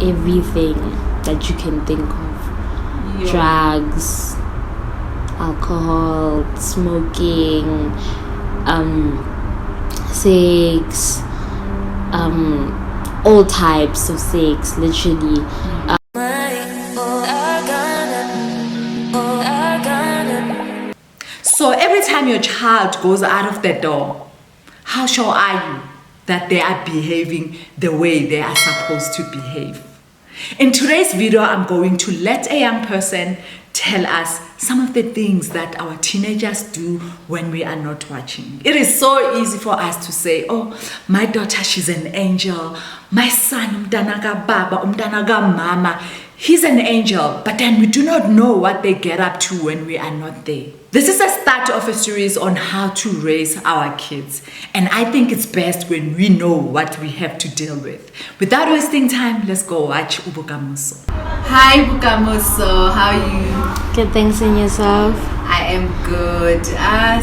everything that you can think of. Drugs, alcohol, smoking, sex, all types of sex, literally. So every time your child goes out of the door, how sure are you that they are behaving the way they are supposed to behave? In today's video, I'm going to let a young person tell us some of the things that our teenagers do when we are not watching. It is so easy for us to say, oh, my daughter, she's an angel. My son, umdanaga baba, umdanaga mama, he's an angel. But then we do not know what they get up to when we are not there. This is a start of a series on how to raise our kids. And I think it's best when we know what we have to deal with. Without wasting time, let's go watch Ubukamuso. Hi Bukamuso, how are you? Good, thanks, in yourself? I am good.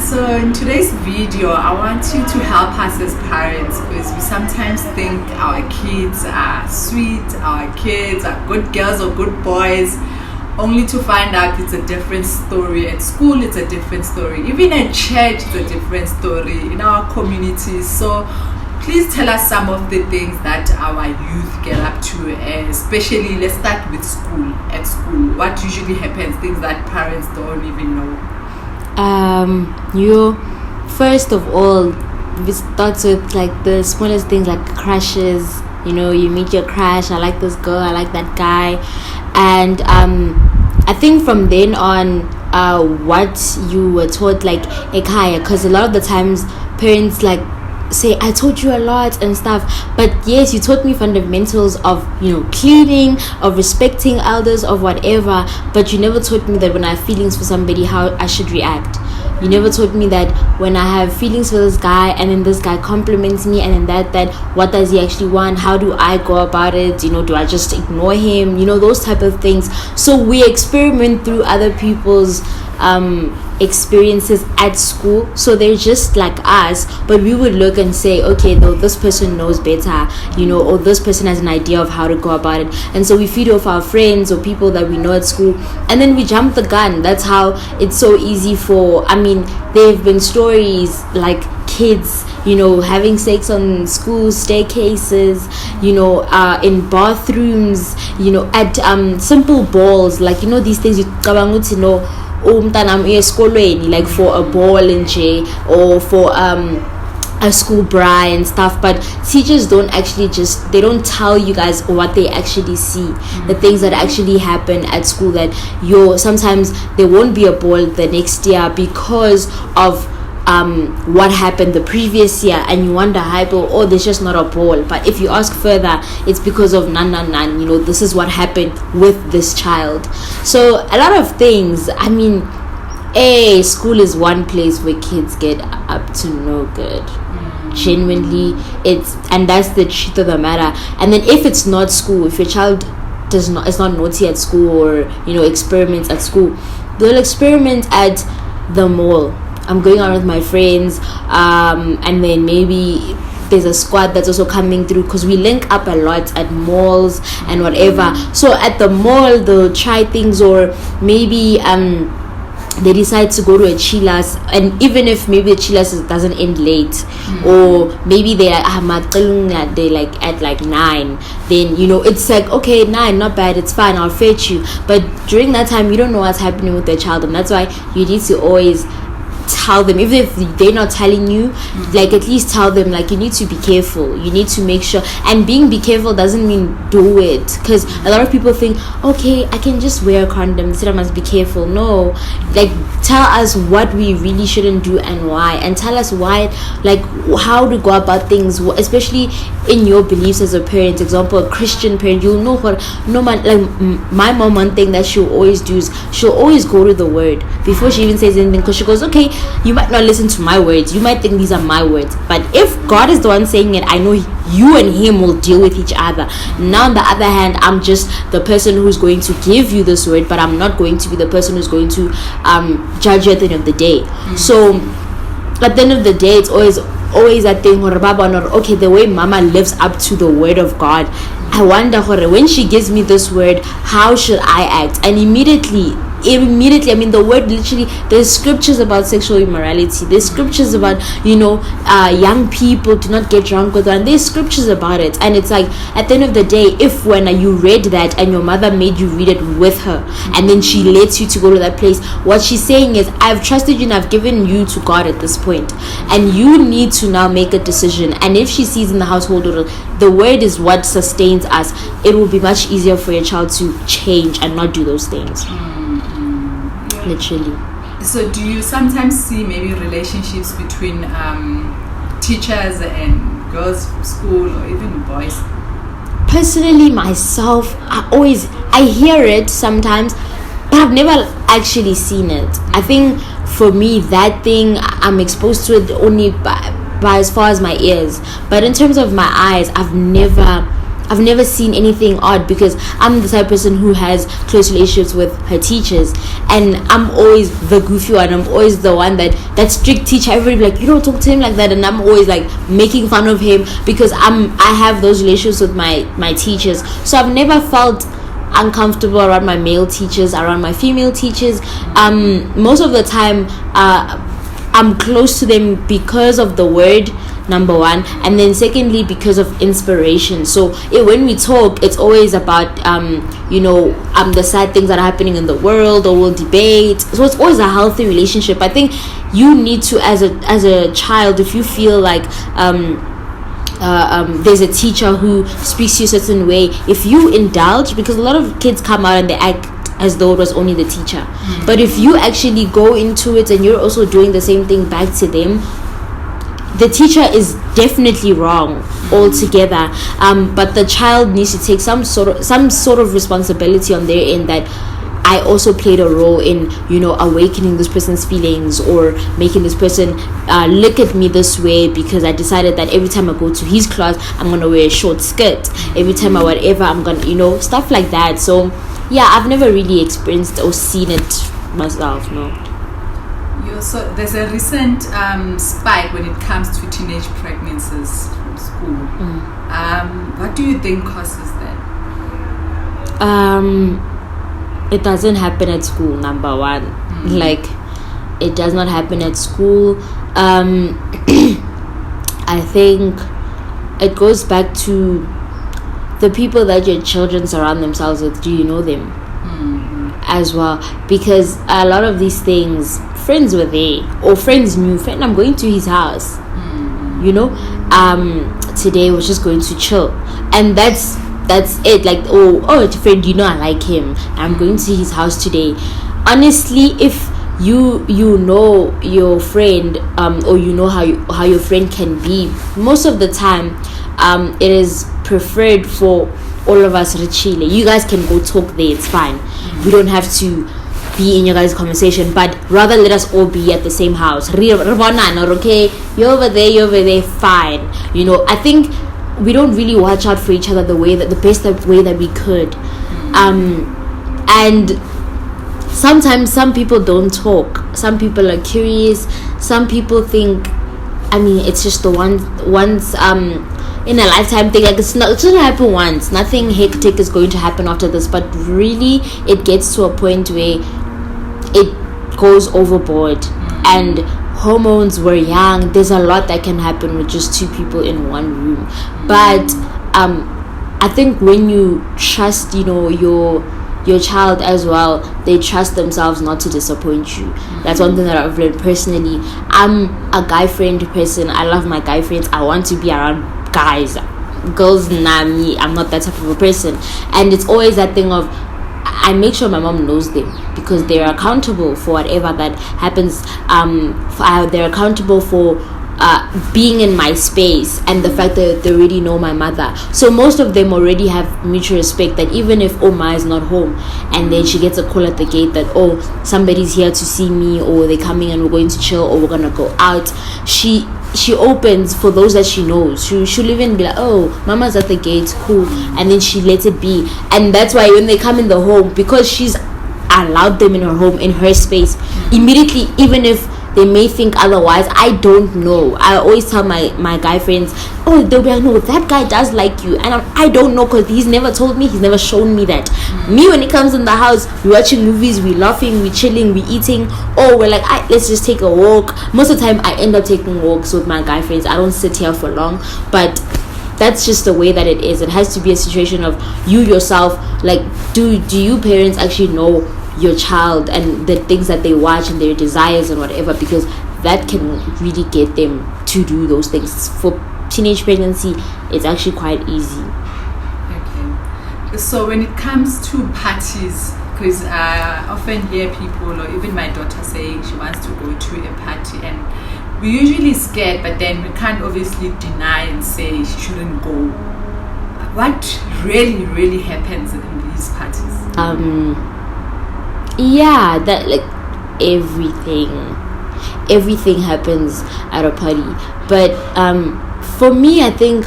So in today's video, I want you to help us as parents, because we sometimes think our kids are sweet, our kids are good girls or good boys, only to find out it's a different story. At school, it's a different story. Even at church, it's a different story. In our communities. So please tell us some of the things that our youth get up to, especially let's start with school. At school, what usually happens, things that parents don't even know. First of all, it starts with like the smallest things, like crushes. You know, you meet your crush. I like this girl, I like that guy. And I think from then on, what you were taught, like ekaya, because a lot of the times parents like say, I taught you a lot and stuff, but yes, you taught me fundamentals of, you know, cleaning, of respecting elders, of whatever, but you never taught me that when I have feelings for somebody, how I should react. You never taught me that when I have feelings for this guy and then this guy compliments me and then that what does he actually want? How do I go about it? You know, do I just ignore him? You know, those type of things. So we experiment through other people's experiences at school, so they're just like us, but we would look and say, okay, no, this person knows better, you know, or this person has an idea of how to go about it, and so we feed off our friends or people that we know at school, and then we jump the gun. That's how it's so easy for, I mean, there have been stories like kids, you know, having sex on school staircases, you know, in bathrooms, you know, at simple balls, like, you know, these things you know, like for a ball in J or for a school bra and stuff, but teachers don't actually they don't tell you guys what they actually see, the things that actually happen at school, that sometimes there won't be a ball the next year because of what happened the previous year, and you wonder, oh, there's just not a ball. But if you ask further, it's because of nan, you know, this is what happened with this child. So a lot of things, I mean, school is one place where kids get up to no good. Genuinely, and that's the truth of the matter. And then if it's not school, if your child is not naughty at school, or, you know, experiments at school, they'll experiment at the mall. I'm going out with my friends, and then maybe there's a squad that's also coming through, because we link up a lot at malls and whatever. So at the mall, they'll try things, or maybe they decide to go to a chilas, and even if maybe the chilas doesn't end late, or maybe they like at like 9, then, you know, it's like, okay, 9, not bad, it's fine, I'll fetch you. But during that time, you don't know what's happening with the child, and that's why you need to always tell them, even if they're not telling you, like, at least tell them, like, you need to be careful, you need to make sure. And be careful doesn't mean do it, because a lot of people think, okay, I can just wear a condom instead I must be careful. No, like, tell us what we really shouldn't do and why, and tell us why, like, how to go about things, especially in your beliefs as a parent. Example, a Christian parent, you'll know what, no man, like my mom, one thing that she'll always do is she'll always go to the word before she even says anything, because she goes, okay, you might not listen to my words, you might think these are my words, but if God is the one saying it, I know you and him will deal with each other. Now on the other hand, I'm just the person who's going to give you this word, but I'm not going to be the person who's going to judge you at the end of the day. So at the end of the day, it's always that thing, okay, the way mama lives up to the word of God, I wonder when she gives me this word, how should I act? And immediately, I mean, the word literally, there's scriptures about sexual immorality, there's scriptures about, young people do not get drunk with her, and there's scriptures about it. And it's like, at the end of the day, if when you read that and your mother made you read it with her, and then she lets you to go to that place, what she's saying is, I've trusted you and I've given you to God at this point, and you need to now make a decision. And if she sees in the household the word is what sustains us, it will be much easier for your child to change and not do those things. Literally. So do you sometimes see maybe relationships between teachers and girls from school, or even boys? Personally, myself, I hear it sometimes, but I've never actually seen it. I think for me, that thing, I'm exposed to it only by as far as my ears. But in terms of my eyes, I've never seen anything odd, because I'm the type of person who has close relationships with her teachers, and I'm always the goofy one. I'm always the one that strict teacher. Everybody be like, you don't talk to him like that, and I'm always like making fun of him because I have those relationships with my teachers. So I've never felt uncomfortable around my male teachers, around my female teachers. Most of the time, I'm close to them because of the word, number one, and then secondly because of inspiration. So when we talk, it's always about the sad things that are happening in the world, or we'll debate. So it's always a healthy relationship. I think you need to, as a child, if you feel like there's a teacher who speaks to you a certain way, if you indulge, because a lot of kids come out and they act as though it was only the teacher. But if you actually go into it and you're also doing the same thing back to them, the teacher is definitely wrong altogether. But the child needs to take some sort of responsibility on their end, that I also played a role in, awakening this person's feelings, or making this person look at me this way, because I decided that every time I go to his class, I'm going to wear a short skirt. Every time I whatever, I'm going to, stuff like that. So, yeah, I've never really experienced or seen it myself, no. So there's a recent spike when it comes to teenage pregnancies from school. What do you think causes that? It doesn't happen at school, number one. Like, it does not happen at school. I think it goes back to the people that your children surround themselves with. Do you know them as well? Because a lot of these things, friends were there, or friends knew. Friend, I'm going to his house. Today we're just going to chill, and that's it. Like, oh, friend, I like him, I'm going to his house today. Honestly, if you know your friend, or how your friend can be, most of the time it is preferred for all of us to chill. You guys can go talk there, it's fine. We don't have to be in your guys' conversation, but rather let us all be at the same house. Okay, you're over there, fine. I think we don't really watch out for each other the best way that we could. And sometimes some people don't talk. Some people are curious. Some people think, it's just the once in a lifetime thing. Like, it's just gonna happen once. Nothing hectic is going to happen after this. But really, it gets to a point where it goes overboard, and hormones were young. There's a lot that can happen with just two people in one room. But I think when you trust, your child as well, they trust themselves not to disappoint you. That's one thing that I've learned personally. I'm a guy friend person. I love my guy friends. I want to be around guys. Girls, nah, me, I'm not that type of a person. And it's always that thing of, I make sure my mom knows them, because they're accountable for whatever that happens. They're accountable for being in my space, and the fact that they already know my mother. So most of them already have mutual respect, that even if Oma is not home, and then she gets a call at the gate that, somebody's here to see me, or they're coming and we're going to chill, or we're gonna go out, she opens for those that she knows. She'll even be like, mama's at the gate, cool, and then she lets it be. And that's why when they come in the home, because she's allowed them in her home, in her space, immediately, even if they may think otherwise. I don't know. I always tell my guy friends, oh, they'll be like, no, that guy does like you, and I don't know, because he's never told me, he's never shown me that. Me, when it comes in the house, we're watching movies, we're laughing, we're chilling, we're eating, or we're like, let's just take a walk. Most of the time I end up taking walks with my guy friends. I don't sit here for long, but that's just the way that it is. It has to be a situation of you yourself, like, do you parents actually know your child and the things that they watch and their desires and whatever, because that can really get them to do those things. For teenage pregnancy, it's actually quite easy. Okay, so when it comes to parties, because I often hear people, or even my daughter, saying she wants to go to a party, and we're usually scared, but then we can't obviously deny and say she shouldn't go. What really happens in these parties? Yeah, that, like, everything happens at a party. But for me, I think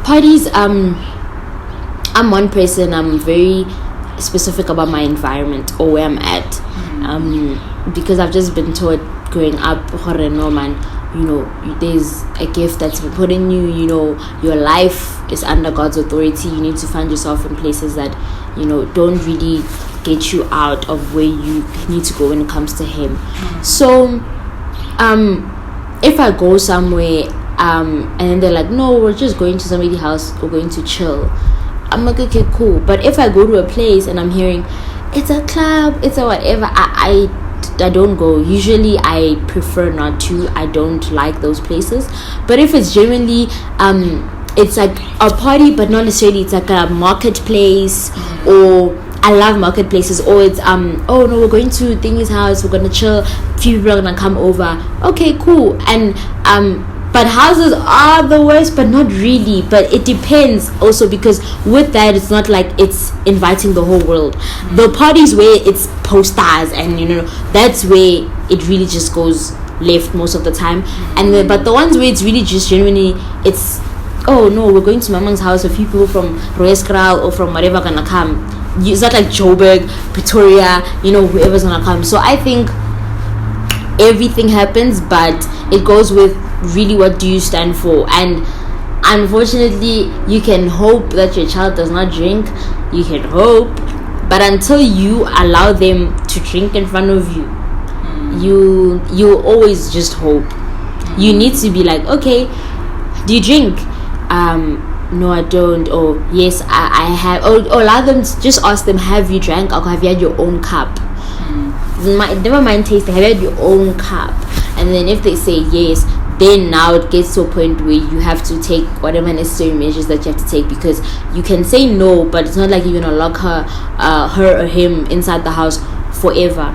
parties, I'm one person, I'm very specific about my environment or where I'm at, because I've just been taught growing up, no man, you know, there's a gift that's been put in you, you know, your life is under God's authority. You need to find yourself in places that, you know, don't really get you out of where you need to go when it comes to Him. So if I go somewhere and then they're like, no, we're just going to somebody's house, we're going to chill, I'm like, okay, cool. But if I go to a place and I'm hearing it's a club, it's a whatever, I don't go. Usually I prefer not to. I don't like those places. But if it's genuinely it's like a party, but not necessarily, it's like a marketplace, or I love marketplaces, or it's oh no, we're going to Thingy's house, we're gonna chill, few people are gonna come over, okay, cool. And but houses are the worst, but not really. But it depends also, because with that, it's not like it's inviting the whole world. The parties where it's posters and, you know, that's where it really just goes left most of the time. And but the ones where it's really just genuinely, it's, oh no, we're going to Mamang's house, a few people from Roeskral or from whatever gonna come. It's not like Joburg, Pretoria, you know, whoever's gonna come. So I think everything happens, but it goes with really what do you stand for. And unfortunately, you can hope that your child does not drink, you can hope, but until you allow them to drink in front of you, you always just hope. You need to be like, okay, do you drink? No, I don't. Or yes, I have. Or allow them to just ask them, have you drank alcohol? Have you had your own cup? Never mind tasting, have you had your own cup? And then if they say yes, then now it gets to a point where you have to take whatever necessary measures that you have to take, because you can say no, but it's not like you're gonna lock her or him inside the house forever.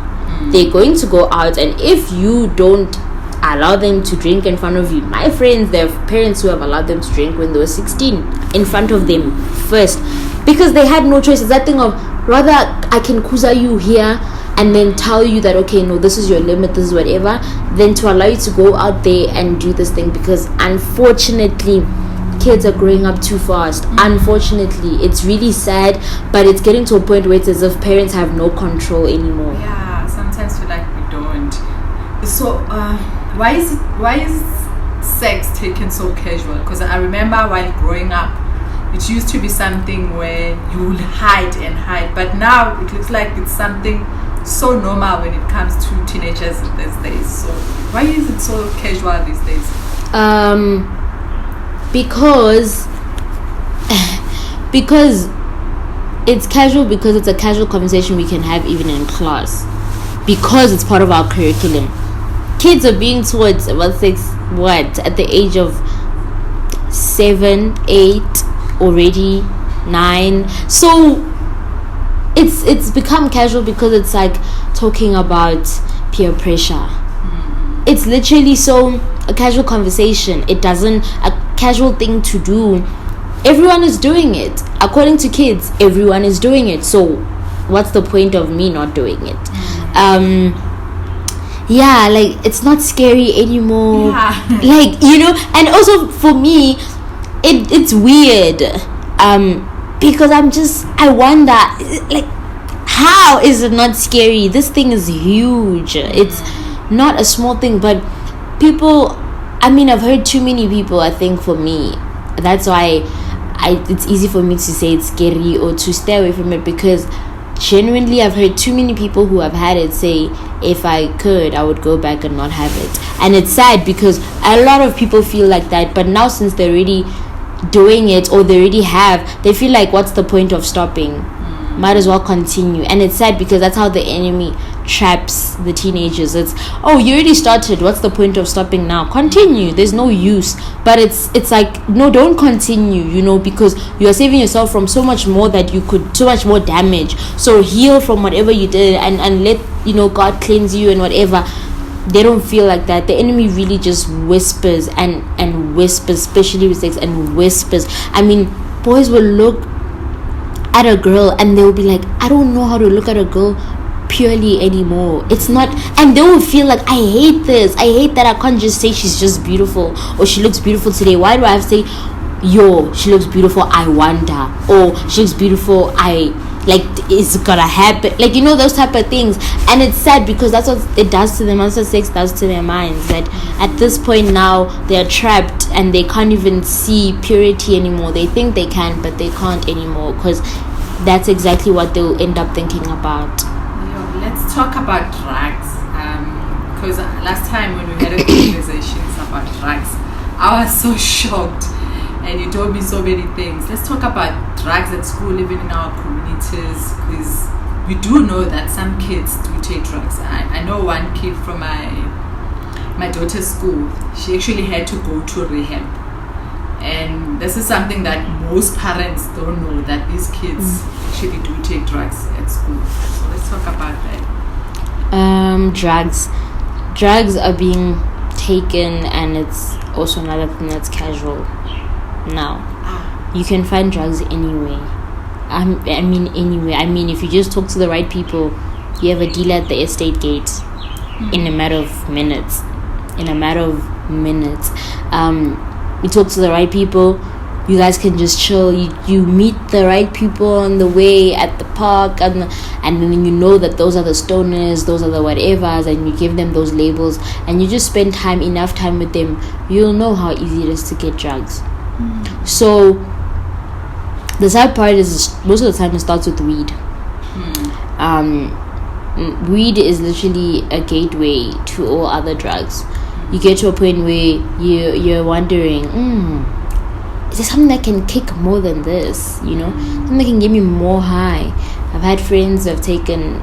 They're going to go out, and if you don't allow them to drink in front of you, my friends, there are parents who have allowed them to drink when they were 16 in front of them first, because they had no choice. It's that thing of, rather I can kuza you here and then tell you that, okay, no, this is your limit, this is whatever, than to allow you to go out there and do this thing. Because unfortunately, kids are growing up too fast. Unfortunately, it's really sad, but it's getting to a point where it's as if parents have no control anymore. Yeah, sometimes feel like we don't. So why is sex taken so casual? Because I remember while growing up, it used to be something where you would hide, but now it looks like it's something so normal when it comes to teenagers these days. So why is it so casual these days? Because it's casual, because it's a casual conversation we can have even in class, because it's part of our curriculum. Kids are being taught about sex at the age of 7, 8, already 9. So it's become casual because it's like talking about peer pressure. It's literally so a casual conversation. It doesn't, a casual thing to do. Everyone is doing it. According to kids, everyone is doing it. So what's the point of me not doing it? Yeah, like, it's not scary anymore. Yeah. Like, you know, and also for me, it's weird. Because I wonder, like, how is it not scary? This thing is huge. not a small thing, but people, I mean, I've heard too many people, I think, for me. That's why it's easy for me to say it's scary or to stay away from it, because genuinely I've heard too many people who have had it say, if I could, I would go back and not have it. And it's sad because a lot of people feel like that, but now since they're already doing it, or they already have, they feel like, what's the point of stopping? Might as well continue. And it's sad because that's how the enemy traps the teenagers. It's, oh, you already started, what's the point of stopping now? Continue, there's no use. But it's like, no, don't continue, because you are saving yourself from so much more that you could, so much more damage. So heal from whatever you did, and let God cleanse you and whatever. They don't feel like that. The enemy really just whispers and whispers, especially with sex, and whispers. I mean, boys will look at a girl and they'll be like, I don't know how to look at a girl purely anymore. It's not, and they will feel like, I hate this. I hate that I can't just say she's just beautiful, or she looks beautiful today. Why do I have to say, yo, she looks beautiful, I wonder, or she looks beautiful, is gonna happen, those type of things. And it's sad because that's what it does to them. That's what sex does to their minds, that at this point now they're trapped and they can't even see purity anymore. They think they can, but they can't anymore, because that's exactly what they'll end up thinking about. Let's talk about drugs, because last time when we had a conversations about drugs, I was so shocked, and you told me so many things. Let's talk about drugs at school, even in our communities, because we do know that some kids do take drugs. I know one kid from my daughter's school. She actually had to go to rehab, and this is something that most parents don't know, that these kids actually do take drugs at school. So let's talk about that. Drugs are being taken, and it's also another thing that's casual now. You can find drugs anyway. Anyway. I mean, if you just talk to the right people, you have a dealer at the estate gate in a matter of minutes. You talk to the right people, you guys can just chill. You meet the right people on the way at the park, and then you know that those are the stoners, those are the whatevers, and you give them those labels, and you just spend enough time with them. You'll know how easy it is to get drugs. So the sad part is, most of the time it starts with weed. Weed is literally a gateway to all other drugs. You get to a point where you're wondering, is there something that can kick more than this? Something that can give me more high. I've had friends who have taken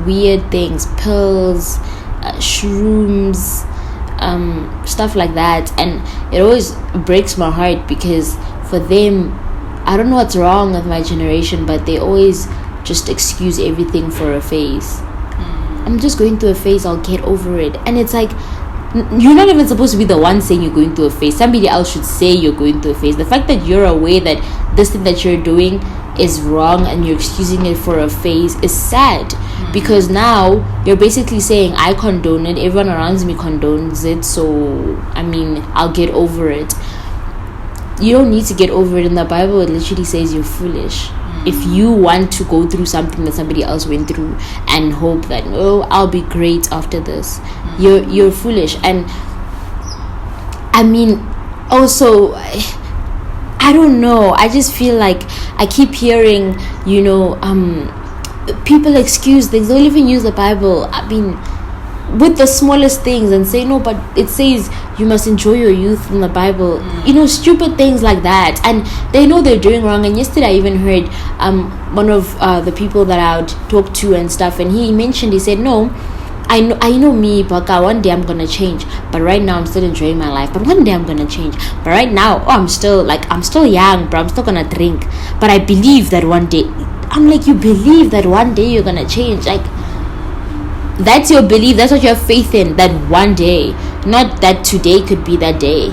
weird things, pills, shrooms, stuff like that, and it always breaks my heart, because for them, I don't know what's wrong with my generation, but they always just excuse everything for a phase. I'm just going through a phase, I'll get over it. And it's like, you're not even supposed to be the one saying you're going through a phase. Somebody else should say you're going through a phase. The fact that you're aware that this thing that you're doing is wrong and you're excusing it for a phase is sad, because now you're basically saying, I condone it, everyone around me condones it, so I'll get over it. You don't need to get over it. In the Bible, it literally says you're foolish. If you want to go through something that somebody else went through and hope that, I'll be great after this, you're foolish. And also, I don't know, I just feel like I keep hearing, people excuse things. They'll even use the Bible, with the smallest things, and say, no, but it says you must enjoy your youth in the Bible. Stupid things like that, and they know they're doing wrong. And yesterday I even heard one of the people that I would talk to and stuff, and he said, no, I know me, Baka, one day I'm gonna change, but right now I'm still enjoying my life, but one day I'm gonna change, but right now, I'm still young, bro, I'm still gonna drink, but I believe that one day. I'm like, you believe that one day you're gonna change? That's your belief, that's what you have faith in, that one day, not that today could be that day,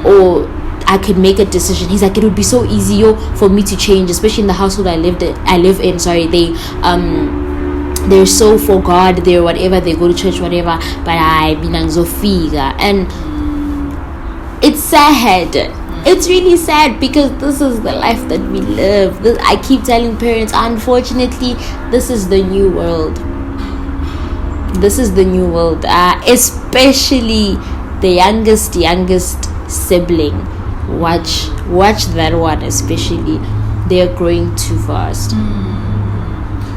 or I could make a decision. He's like, it would be so easy for me to change, especially in the household I live in. They're so for God, they're whatever, they go to church, whatever, but and it's sad. It's really sad, because this is the life that we live. I keep telling parents, unfortunately, this is the new world. this is the new world. Especially the youngest sibling. Watch that one, especially. They're growing too fast.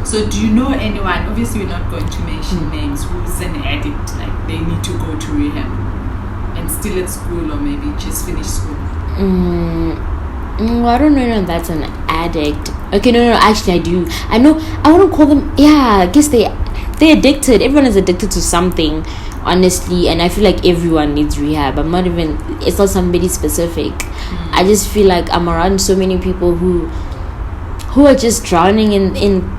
So do you know anyone, obviously we're not going to mention names, who's an addict, like they need to go to rehab and still at school or maybe just finish school? I don't know if that's an addict. Okay, no, actually I do. I know, I want to call them, I guess they're addicted. Everyone is addicted to something, honestly, and I feel like everyone needs rehab. It's not somebody specific. I just feel like I'm around so many people who are just drowning in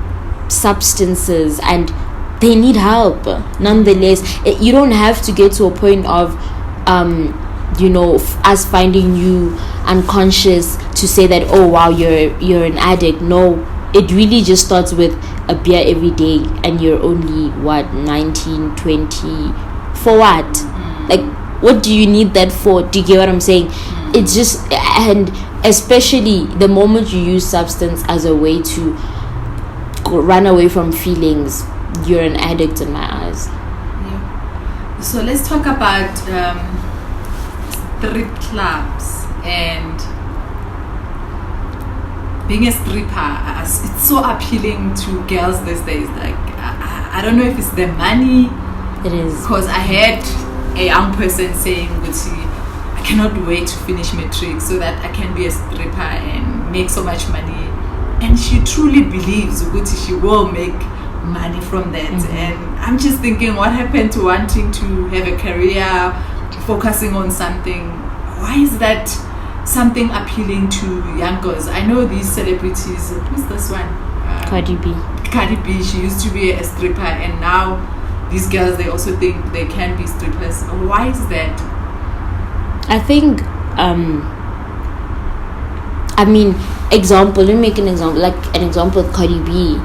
substances and they need help. Nonetheless, you don't have to get to a point of us finding you unconscious to say that, oh wow, you're an addict. No, it really just starts with a beer every day and you're only 19, 20. For what? Like, what do you need that for? Do you get what I'm saying? It's just, and especially the moment you use substance as a way to run away from feelings, you're an addict in my eyes. Yeah. So let's talk about strip clubs and being a stripper. It's so appealing to girls these days. Like, I don't know if it's the money. It is. Because I heard a young person saying, I cannot wait to finish matric so that I can be a stripper and make so much money. And she truly believes she will make money from that. And I'm just thinking, what happened to wanting to have a career, focusing on something? Why is that something appealing to young girls? I know these celebrities. Who's this one? Cardi B. She used to be a stripper, and now these girls, they also think they can be strippers. Why is that? I think let me make an example, like an example with Cardi B.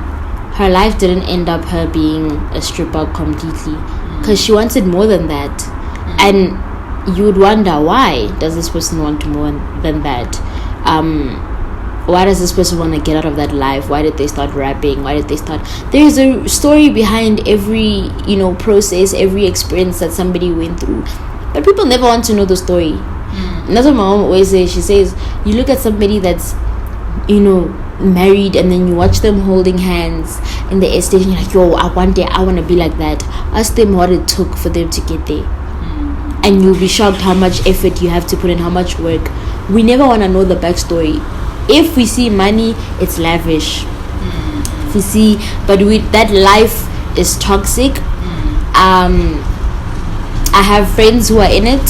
Her life didn't end up her being a stripper completely, because she wanted more than that. And you would wonder, why does this person want more than that? Why does this person want to get out of that life? Why did they start rapping? There's a story behind every process, every experience that somebody went through, but people never want to know the story. And that's what my mom always says. She says, you look at somebody that's married, and then you watch them holding hands in the estate, and you're like, yo, I want to be like that. Ask them what it took for them to get there. And you'll be shocked how much effort you have to put in, how much work. We never want to know the backstory. If we see money, it's lavish. If we see, but that life is toxic. I have friends who are in it.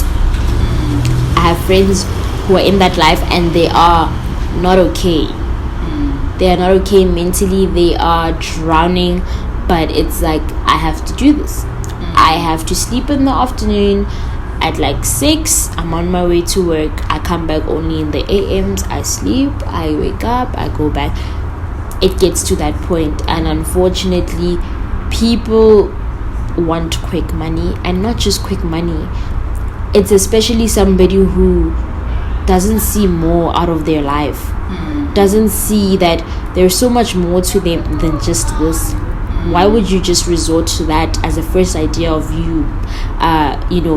I have friends who are in that life, and they are not okay. They are not okay mentally. They are drowning, but it's like, I have to do this. I have to sleep in the afternoon at like 6. I'm on my way to work. I come back only in the AMs. I sleep, I wake up, I go back. It gets to that point, and unfortunately people want quick money. And not just quick money, it's especially somebody who doesn't see more out of their life, doesn't see that there's so much more to them than just this. Why would you just resort to that as a first idea of you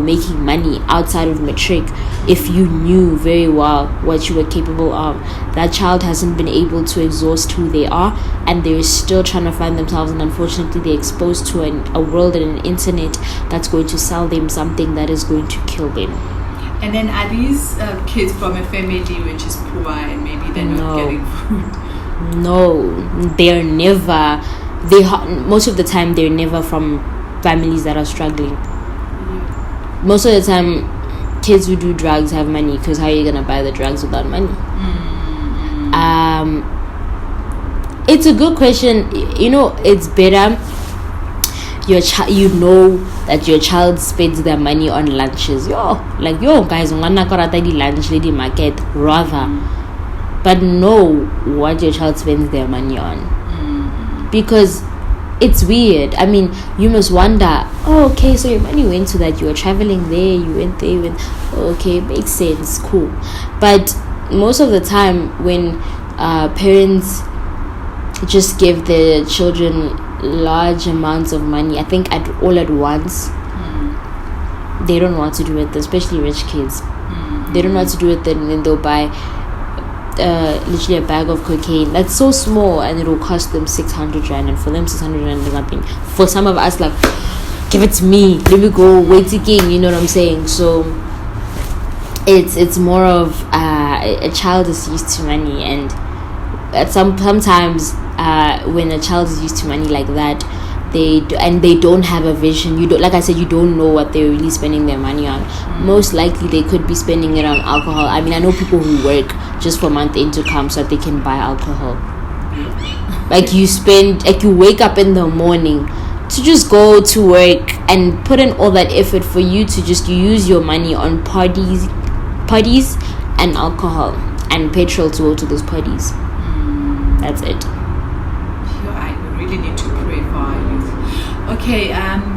making money outside of matric, if you knew very well what you were capable of? That child hasn't been able to exhaust who they are, and they're still trying to find themselves, and unfortunately they're exposed to a world and an internet that's going to sell them something that is going to kill them. And then are these kids from a family which is poor, and maybe they're not getting food? No, they're never. Most of the time they're never from families that are struggling. Most of the time kids who do drugs have money, because how are you gonna buy the drugs without money? It's a good question. It's better that your child spends their money on lunches. Guys, lunch lady market rather, but know what your child spends their money on. Because it's weird. I mean, you must wonder, okay, so your money went to that, you were traveling there, you went there, okay, makes sense, cool. But most of the time when parents just give their children large amounts of money, I think all at once, they don't know what to do with it, especially rich kids. They don't know what to do with it, and then they'll buy literally a bag of cocaine that's so small, and it will cost them 600 rand, and for them 600 rand is nothing. For some of us, like, give it to me, let me go wait again, you know what I'm saying? So it's more of a child is used to money, and sometimes when a child is used to money like that, they don't have a vision. You don't, like I said, you don't know what they're really spending their money on. Most likely they could be spending it on alcohol. I mean, I know people who work just for month end to come so that they can buy alcohol. Like you wake up in the morning to just go to work and put in all that effort for you to just use your money on parties and alcohol and petrol to go to those parties. That's it. I really need to pray for our youth. Okay,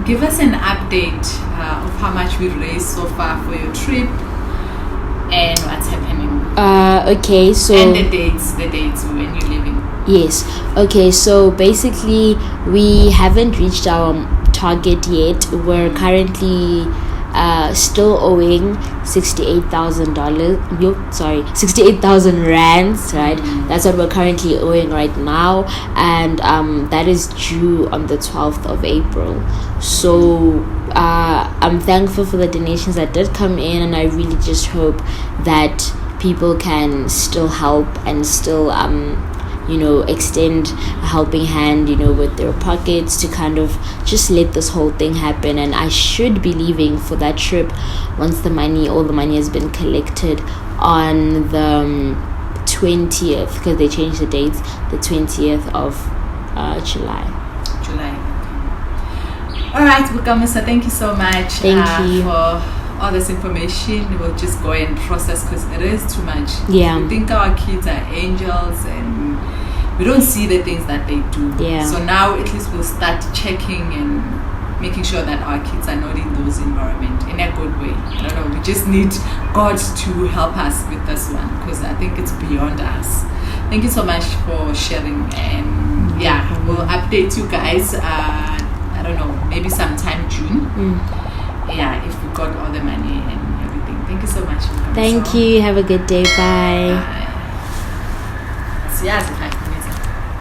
give us an update of how much we raised so far for your trip and what's happening. Okay, so and the dates when you're leaving. Yes. Okay, so basically we haven't reached our target yet. We're currently still owing $68,000 rands, right? That's what we're currently owing right now, and that is due on the 12th of April. So I'm thankful for the donations that did come in, and I really just hope that people can still help and still extend a helping hand, with their pockets to kind of just let this whole thing happen. And I should be leaving for that trip once all the money has been collected on the 20th, because they changed the dates, the 20th of July. All right, Bukamisa, thank you so much. Thank you for all this information. We'll just go and process, because it is too much. Yeah. We think our kids are angels and we don't see the things that they do. Yeah. So now at least we'll start checking and making sure that our kids are not in those environments in a good way. I don't know, we just need God to help us with this one, because I think it's beyond us. Thank you so much for sharing, and we'll update you guys, I don't know, maybe sometime June. If we got all the money and everything. Thank you so much. Thank you. Have a good day. Bye. Bye.